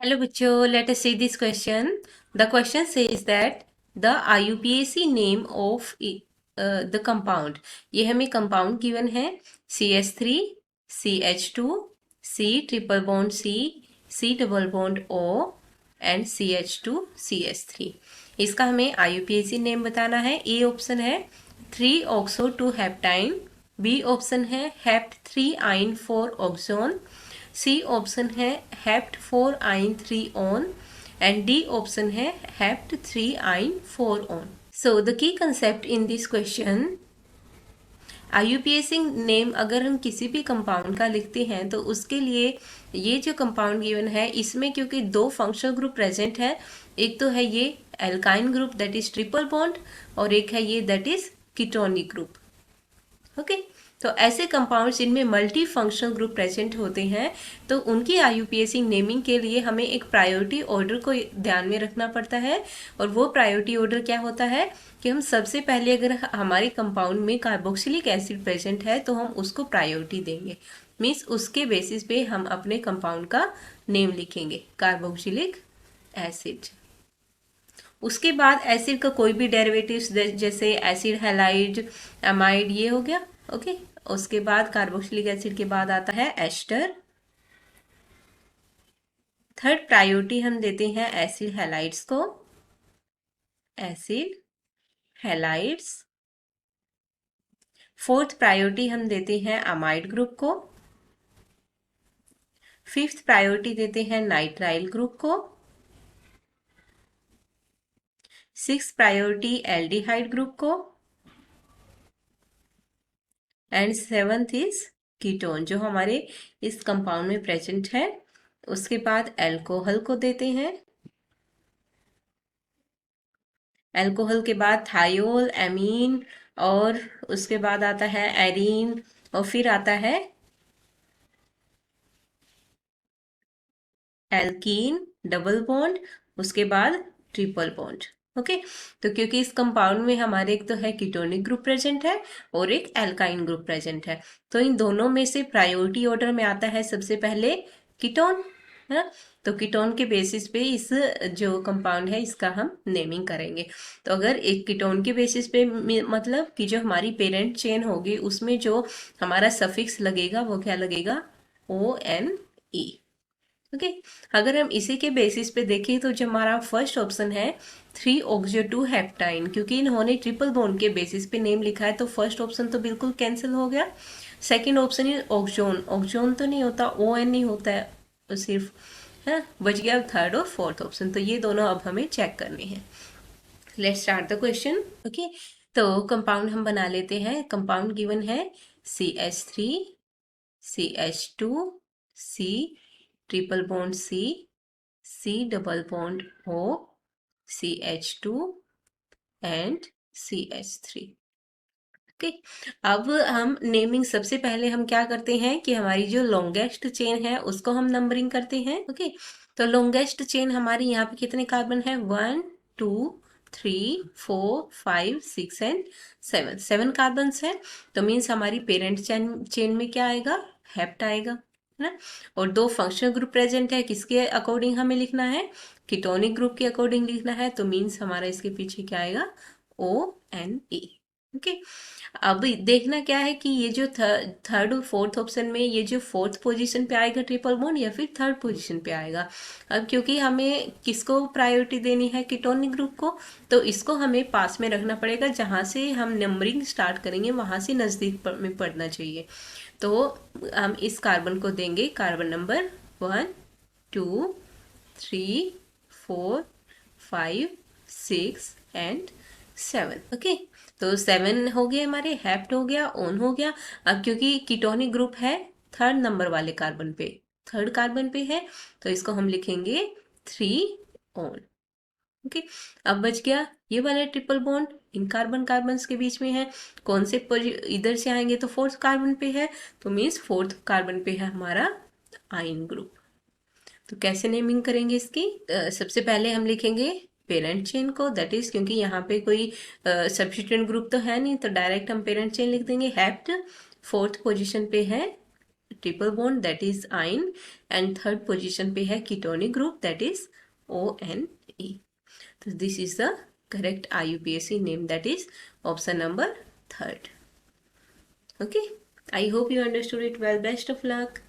Hello बच्चों, let us see this question. The question says that the IUPAC name of the compound. ये हमें compound given है CH3, CH2, C triple bond C, C double bond O and CH2, CH3. इसका हमें IUPAC name बताना है. A option है 3-oxo-2-heptine, B option है hept 3-ine-4-oxone, C option है hept 4-ine-3-on and D option है hept 3-ine-4-on. So the key concept in this question, IUPAC name अगर हम किसी भी कंपाउंड का लिखते हैं तो उसके लिए ये जो कंपाउंड गिवन है इसमें क्योंकि दो फंक्शनल ग्रुप प्रेजेंट है, एक तो है ये alkyne group that is triple bond और एक है ये that is ketonic group. Okay तो ऐसे कंपाउंड्स जिनमें मल्टी फंक्शनल ग्रुप प्रेजेंट होते हैं तो उनकी IUPAC नेमिंग के लिए हमें एक प्रायोरिटी ऑर्डर को ध्यान में रखना पड़ता है. और वो प्रायोरिटी ऑर्डर क्या होता है कि हम सबसे पहले अगर हमारे कंपाउंड में कार्बोक्सिलिक एसिड प्रेजेंट है तो हम उसको प्रायोरिटी देंगे. मीन्स उसके बेसिस पे हम अपने कंपाउंड का नेम लिखेंगे कार्बोक्सिलिक एसिड. उसके बाद एसिड का कोई भी डेरिवेटिव्स जैसे एसिड हैलाइड अमाइड ये हो गया. ओके उसके बाद कार्बोक्सिलिक एसिड के बाद आता है एस्टर. थर्ड प्रायोरिटी हम देते हैं एसिड हैलाइड्स को, एसिड हैलाइड्स. फोर्थ प्रायोरिटी हम देते हैं अमाइड ग्रुप को. फिफ्थ प्रायोरिटी देते हैं नाइट्राइल ग्रुप को. सिक्स प्रायोरिटी एल्डिहाइड ग्रुप को एंड सेवंथ इज कीटोन जो हमारे इस कंपाउंड में प्रेजेंट है. उसके बाद एल्कोहल को देते हैं. एल्कोहल के बाद थायोल, एमीन और उसके बाद आता है एरीन और फिर आता है एल्कीन डबल बॉन्ड, उसके बाद ट्रिपल बॉन्ड. ओके तो क्योंकि इस कंपाउंड में हमारे एक तो है कीटोनिक ग्रुप प्रेजेंट है और एक एल्काइन ग्रुप प्रेजेंट है तो इन दोनों में से प्रायोरिटी ऑर्डर में आता है सबसे पहले कीटोन है ना. तो कीटोन के बेसिस पे इस जो कंपाउंड है इसका हम नेमिंग करेंगे. तो अगर एक कीटोन के बेसिस पे मतलब कि जो हमारी पेरेंट चेन होगी उसमें जो हमारा सफिक्स लगेगा वो क्या लगेगा ONE. ओके अगर हम इसी के बेसिस पे देखें तो जो हमारा फर्स्ट ऑप्शन है 3-oxo-2-heptine क्योंकि इन्होंने ट्रिपल बॉन्ड के बेसिस पे नेम लिखा है तो फर्स्ट ऑप्शन तो बिल्कुल कैंसिल हो गया. सेकंड ऑप्शन इज ऑक्सोन, ऑक्सोन तो नहीं होता ON नहीं होता है तो सिर्फ है बच गया थर्ड और फोर्थ ऑप्शन. तो ये दोनों अब हमें चेक करने हैं. Let's start the question. Okay तो कंपाउंड हम बना लेते हैं. कंपाउंड गिवन है CH3, CH2, C triple bond C, C double bond O, CH2 and CH3. Okay अब हम नेमिंग सबसे पहले हम क्या करते हैं कि हमारी जो लॉन्गेस्ट चेन है उसको हम नंबरिंग करते हैं. ओके तो लॉन्गेस्ट चेन हमारी यहाँ पे कितने कार्बन है 1, 2, 3, 4, 5, 6 एंड 7. 7 कार्बन है तो मीन्स हमारी पेरेंट चेन में क्या आएगा हेप्ट आएगा है ना. और दो फंक्शनल ग्रुप प्रेजेंट है किसके अकॉर्डिंग हमें लिखना है कीटोनिक ग्रुप के अकॉर्डिंग लिखना है तो मीन्स हमारा इसके पीछे क्या आएगा ONE. ओके अब देखना क्या है कि ये जो थर्ड और फोर्थ ऑप्शन में ये जो फोर्थ पोजीशन पे आएगा ट्रिपल बॉन्ड या फिर थर्ड पोजीशन पे आएगा. अब क्योंकि हमें किसको प्रायोरिटी देनी है कीटोनिक ग्रुप को तो इसको हमें पास में रखना पड़ेगा जहाँ से हम नंबरिंग स्टार्ट करेंगे वहाँ से नज़दीक में पड़ना चाहिए. तो हम इस कार्बन को देंगे कार्बन नंबर 1, 2, 3, 4, 5, 6 एंड 7. ओके तो 7 हो गए हमारे हेप्ट हो गया ON हो गया. अब क्योंकि कीटोनिक ग्रुप है थर्ड नंबर वाले कार्बन पे थर्ड कार्बन पे है तो इसको हम लिखेंगे 3-on. ओके अब बच गया ये वाला triple bond in carbon carbons के बीच में है. कौन से इधर से आएंगे तो फोर्थ कार्बन पे है तो मीन्स फोर्थ कार्बन पे है हमारा आयन ग्रुप. तो कैसे नेमिंग करेंगे इसकी सबसे पहले हम लिखेंगे पेरेंट चेन को दैट इज क्योंकि यहाँ पे कोई सब्स्टिट्यूएंट ग्रुप तो है नहीं तो डायरेक्ट हम पेरेंट चेन लिख देंगे हेप्ट. फोर्थ पोजीशन पे है ट्रिपल बॉन्ड दैट इज आइन, एंड थर्ड पोजीशन पे है ketonic group that is ONE. So this is the correct IUPAC name, that is option number 3rd. Okay, I hope you understood it well. Best of luck.